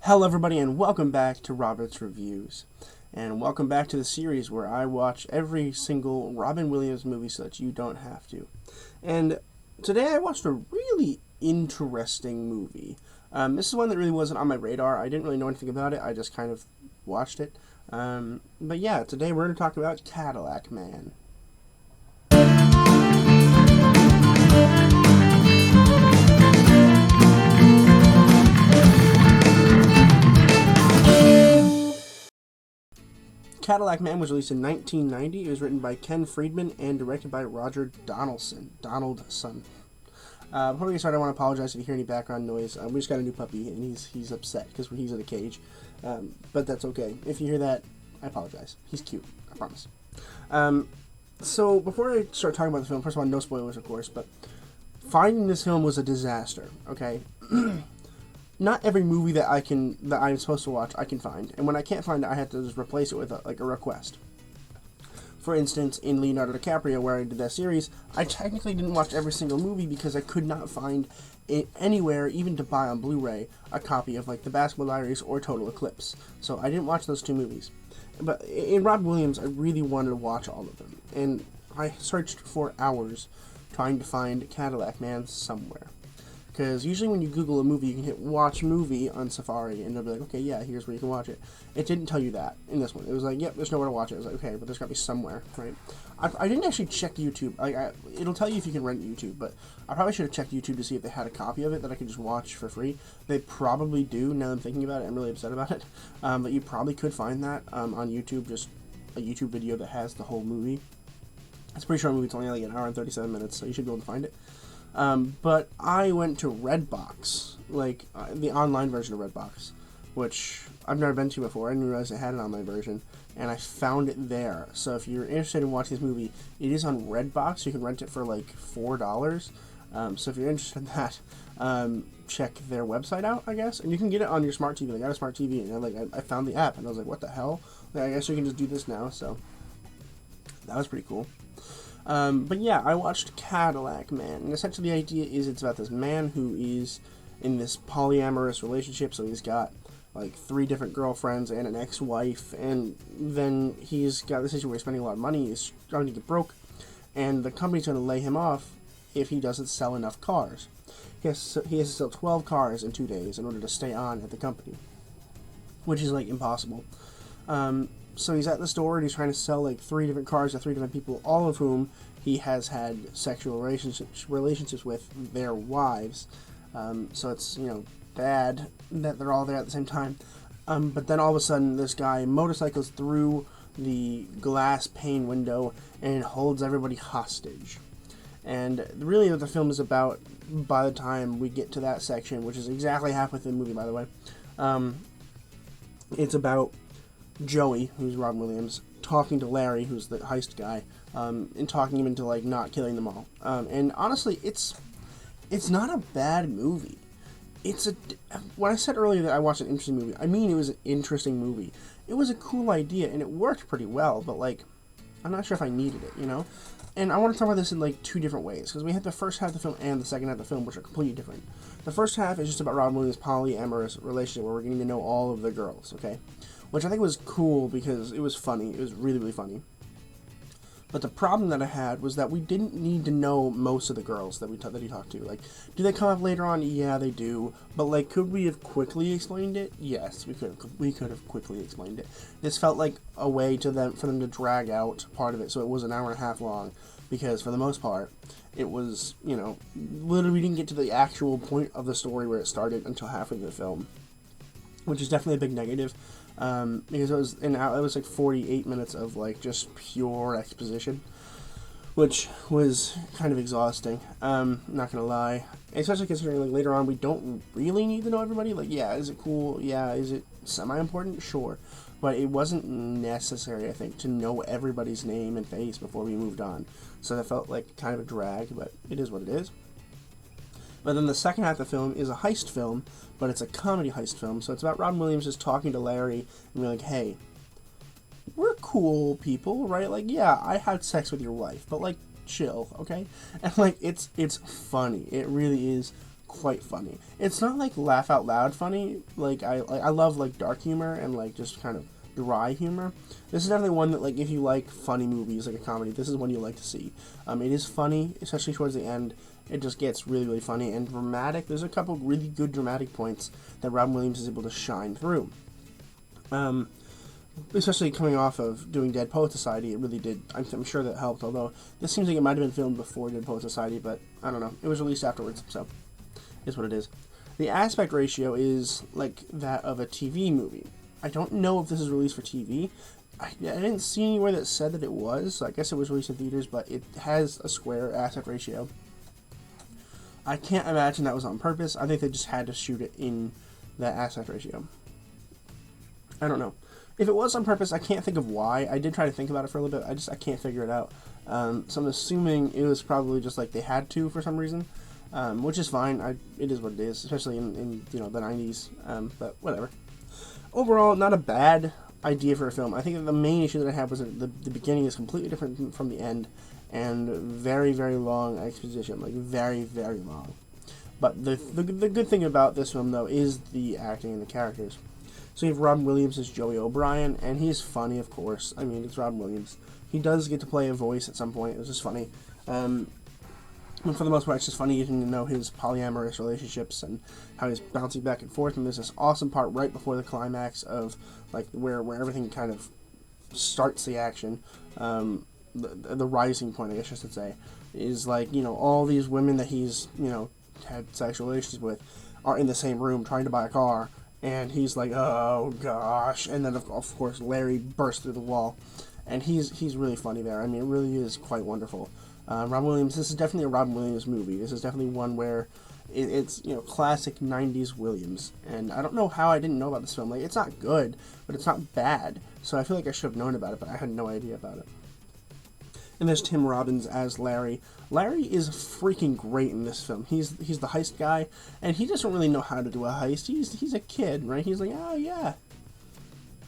Hello everybody and welcome back to Robert's Reviews. And welcome back to the series where I watch every single Robin Williams movie so that you don't have to. And today I watched a really interesting movie. This is one that really wasn't on my radar. I didn't really know anything about it. I just kind of watched it. But yeah, today we're going to talk about Cadillac Man. Cadillac Man was released in 1990. It was written by Ken Friedman and directed by Roger Donaldson. Before we get started, I want to apologize if you hear any background noise. We just got a new puppy, and he's upset because he's in a cage. But that's okay. If you hear that, I apologize. He's cute, I promise. So before I start talking about the film, first of all, no spoilers, of course, but finding this film was a disaster, okay? Not every movie that I'm supposed to watch I can find, and when I can't find it, I have to just replace it with a request. For instance, in Leonardo DiCaprio, where I did that series, I technically didn't watch every single movie because I could not find it anywhere, even to buy on Blu-ray, a copy of like The Basketball Diaries or Total Eclipse. So I didn't watch those two movies. But in Rob Williams, I really wanted to watch all of them, and I searched for hours trying to find Cadillac Man somewhere. Because usually when you Google a movie, you can hit watch movie on Safari, and they'll be like, okay, yeah, here's where you can watch it. It didn't tell you that in this one. It was like, yep, there's nowhere to watch it. I was like, okay, but there's got to be somewhere, right? I didn't actually check YouTube. It'll tell you if you can rent YouTube, but I probably should have checked YouTube to see if they had a copy of it that I could just watch for free. They probably do, now that I'm thinking about it. I'm really upset about it. But you probably could find that on YouTube, just a YouTube video that has the whole movie. It's a pretty short movie. It's only like an hour and 37 minutes, so you should be able to find it. But I went to Redbox, like the online version of Redbox, which I've never been to before. I didn't realize it had an online version, and I found it there. So if you're interested in watching this movie, it is on Redbox. You can rent it for like $4. So if you're interested in that, check their website out, I guess, and you can get it on your smart TV. I got a smart TV, and I found the app, and I was like, what the hell? Like, I guess you can just do this now. So that was pretty cool. But yeah, I watched Cadillac Man, and essentially the idea is it's about this man who is in this polyamorous relationship, so he's got like 3 different girlfriends and an ex-wife, and then he's got this issue where he's spending a lot of money, he's starting to get broke, and the company's going to lay him off if he doesn't sell enough cars. He has to sell 12 cars in 2 days in order to stay on at the company, which is like impossible. So he's at the store and he's trying to sell like 3 different cars to 3 different people, all of whom he has had sexual relationships with their wives. So it's, bad that they're all there at the same time. But then all of a sudden this guy motorcycles through the glass pane window and holds everybody hostage. And really what the film is about by the time we get to that section, which is exactly halfway through the movie, by the way, it's about Joey, who's Robin Williams, talking to Larry, who's the heist guy, and talking him into like not killing them all. And honestly, it's not a bad movie. When I said earlier that I watched an interesting movie, I mean it was an interesting movie. It was a cool idea and it worked pretty well, but like I'm not sure if I needed it, And I want to talk about this in like 2 different ways, because we have the first half of the film and the second half of the film, which are completely different. The first half is just about Robin Williams' polyamorous relationship, where we're getting to know all of the girls, okay? Which I think was cool because it was funny. It was really, really funny. But the problem that I had was that we didn't need to know most of the girls that he talked to. Like, do they come up later on? Yeah, they do. But like, could we have quickly explained it? Yes, we could. We could have quickly explained it. This felt like a way for them to drag out part of it, so it was an hour and a half long. Because for the most part, it was, literally we didn't get to the actual point of the story where it started until halfway through the film, which is definitely a big negative. Because it was like 48 minutes of like just pure exposition, which was kind of exhausting. Not gonna lie, especially considering like later on we don't really need to know everybody. Like, yeah, is it cool? Yeah, is it semi-important? Sure, but it wasn't necessary, I think, to know everybody's name and face before we moved on. So that felt like kind of a drag, but it is what it is. But then the second half of the film is a heist film, but it's a comedy heist film. So it's about Robin Williams just talking to Larry and being like, hey, we're cool people, right? Like, yeah, I had sex with your wife, but like, chill, okay? And like, it's funny. It really is quite funny. It's not like laugh out loud funny. Like I love like dark humor and like just kind of dry humor. This is definitely one that, like, if you like funny movies, like a comedy, this is one you like to see. It is funny, especially towards the end. It just gets really, really funny and dramatic. There's a couple really good dramatic points that Robin Williams is able to shine through. Especially coming off of doing Dead Poet Society, it really did. I'm sure that helped, although this seems like it might have been filmed before Dead Poet Society, but I don't know. It was released afterwards, so it's what it is. The aspect ratio is like that of a TV movie. I don't know if this is released for TV. I didn't see anywhere that said that it was, so I guess it was released in theaters, but it has a square aspect ratio. I can't imagine that was on purpose. I think they just had to shoot it in that aspect ratio. I don't know. If it was on purpose, I can't think of why. I did try to think about it for a little bit. I can't figure it out. So I'm assuming it was probably just like they had to for some reason, which is fine. It is what it is, especially in the 90s. But whatever. Overall, not a bad idea for a film. I think that the main issue that I had was that the beginning is completely different from the end, and very, very long exposition, like very, very long. But the good thing about this film, though, is the acting and the characters. So you have Robin Williams as Joey O'Brien, and he's funny, of course. I mean, it's Robin Williams. He does get to play a voice at some point. It was just funny. And for the most part, it's just funny getting to know his polyamorous relationships and how he's bouncing back and forth. And there's this awesome part right before the climax of like where everything kind of starts the action. The rising point, I guess I should say, is like, all these women that he's had sexual relations with are in the same room trying to buy a car, and he's like, oh gosh, and then of course Larry bursts through the wall, and he's really funny there. I mean, it really is quite wonderful. Robin Williams, this is definitely a Robin Williams movie. This is definitely one where it's classic 90s Williams, and I don't know how I didn't know about this film. Like, it's not good, but it's not bad, so I feel like I should have known about it, but I had no idea about it. And there's Tim Robbins as Larry. Larry is freaking great in this film. He's the heist guy, and he doesn't really know how to do a heist. He's a kid, right? He's like, oh yeah,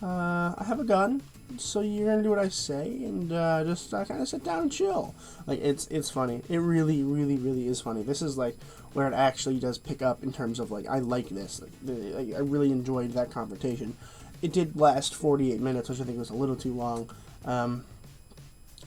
I have a gun, so you're gonna do what I say, and just kind of sit down and chill. Like, it's funny. It really, really, really is funny. This is like where it actually does pick up in terms of like, I like this. Like, I really enjoyed that confrontation. It did last 48 minutes, which I think was a little too long.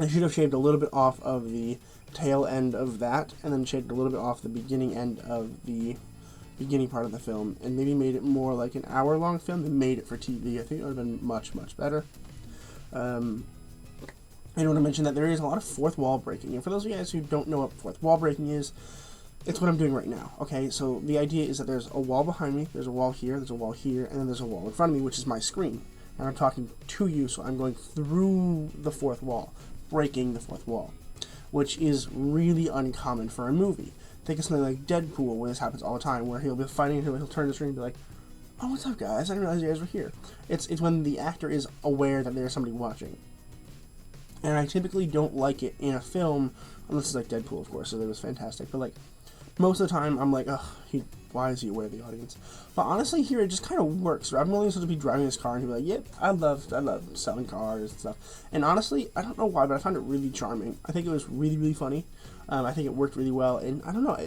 I should have shaved a little bit off of the tail end of that, and then shaved a little bit off the beginning end of the beginning part of the film, and maybe made it more like an hour-long film and made it for TV. I think it would have been much, much better. I want to mention that there is a lot of fourth wall breaking, and for those of you guys who don't know what fourth wall breaking is, it's what I'm doing right now. Okay, so the idea is that there's a wall behind me, there's a wall here, there's a wall here, and then there's a wall in front of me, which is my screen. And I'm talking to you, so I'm going through the fourth wall, breaking the fourth wall, which is really uncommon for a movie. Think of something like Deadpool, where this happens all the time, where he'll be fighting and he'll turn to the screen and be like, oh, what's up, guys? I didn't realize you guys were here. It's when the actor is aware that there's somebody watching. And I typically don't like it in a film, unless it's like Deadpool, of course, so that was fantastic. But like, most of the time, I'm like, ugh, why is he aware of the audience? But honestly, here, it just kind of works. Robin Williams will be driving his car, and he'll be like, yep, I love selling cars and stuff. And honestly, I don't know why, but I found it really charming. I think it was really, really funny. I think it worked really well, and I don't know,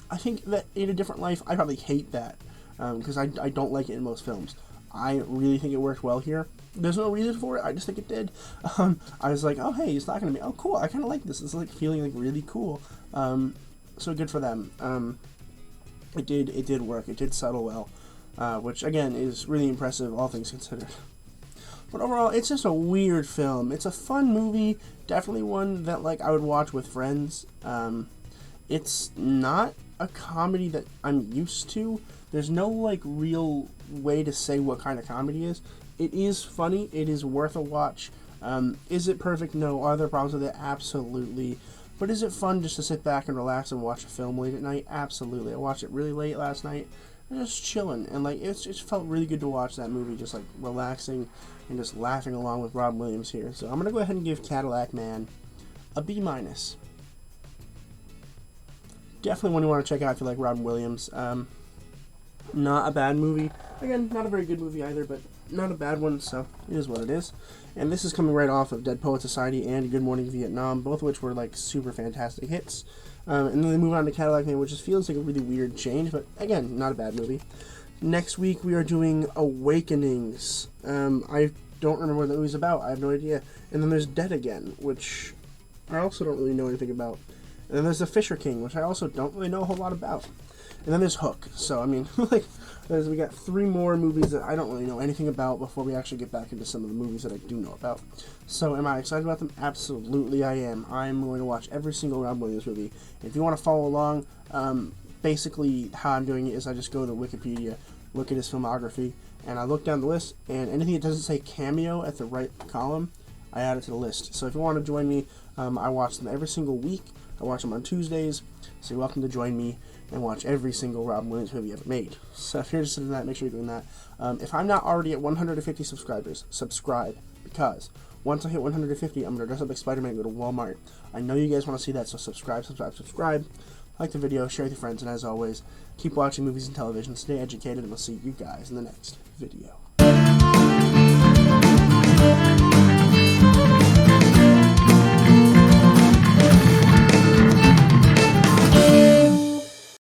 I think that in a different life, I probably hate that, because I don't like it in most films. I really think it worked well here. There's no reason for it, I just think it did. I was like, oh, hey, he's talking to me. Oh, cool, I kind of like this. It's like feeling like really cool. So good for them. It did work. It did settle well, which, again, is really impressive, all things considered. But overall, it's just a weird film. It's a fun movie, definitely one that, like, I would watch with friends. It's not a comedy that I'm used to. There's no, like, real way to say what kind of comedy is. It is funny. It is worth a watch. Is it perfect? No. Are there problems with it? Absolutely. But is it fun just to sit back and relax and watch a film late at night? Absolutely. I watched it really late last night. And just chilling. And, like, it just felt really good to watch that movie, just, like, relaxing and just laughing along with Robin Williams here. So I'm going to go ahead and give Cadillac Man a B-. Definitely one you want to check out if you like Robin Williams. Not a bad movie. Again, not a very good movie either, but not a bad one, so it is what it is. And this is coming right off of Dead Poet Society and Good Morning Vietnam, both of which were like super fantastic hits. And then they move on to Cadillac, which just feels like a really weird change, but again, not a bad movie. Next week we are doing Awakenings. I don't remember what the movie's about. I have no idea. And then there's Dead Again, which I also don't really know anything about. And then there's The Fisher King, which I also don't really know a whole lot about. And then there's Hook. So, I mean, like, we got 3 more movies that I don't really know anything about before we actually get back into some of the movies that I do know about. So, am I excited about them? Absolutely I am. I'm going to watch every single Robin Williams movie. And if you want to follow along, basically how I'm doing it is I just go to Wikipedia, look at his filmography, and I look down the list, and anything that doesn't say cameo at the right column, I add it to the list. So if you want to join me, I watch them every single week. I watch them on Tuesdays, so you're welcome to join me and watch every single Robin Williams movie ever made. So if you're interested in that, make sure you're doing that. If I'm not already at 150 subscribers, subscribe, because once I hit 150, I'm going to dress up like Spider-Man and go to Walmart. I know you guys want to see that, so subscribe. Like the video, share with your friends, and as always, keep watching movies and television, stay educated, and we'll see you guys in the next video.